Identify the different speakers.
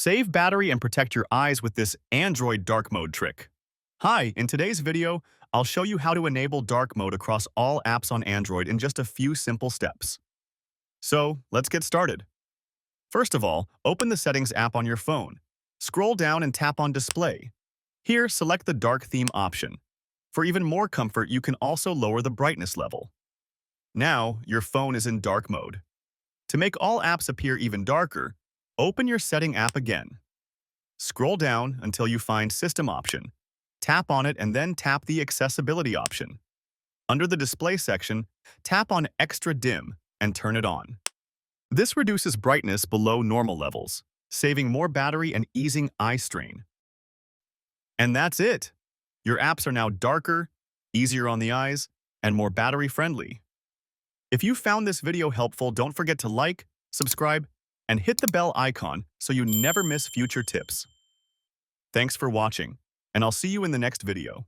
Speaker 1: Save battery and protect your eyes with this Android dark mode trick. Hi, in today's video, I'll show you how to enable dark mode across all apps on Android in just a few simple steps. So, let's get started. First of all, open the Settings app on your phone. Scroll down and tap on Display. Here, select the Dark Theme option. For even more comfort, you can also lower the brightness level. Now, your phone is in dark mode. To make all apps appear even darker, open your Setting app again. Scroll down until you find System option. Tap on it and then tap the Accessibility option. Under the Display section, tap on Extra Dim and turn it on. This reduces brightness below normal levels, saving more battery and easing eye strain. And that's it! Your apps are now darker, easier on the eyes, and more battery-friendly. If you found this video helpful, don't forget to like, subscribe, and hit the bell icon so you never miss future tips. Thanks for watching, and I'll see you in the next video.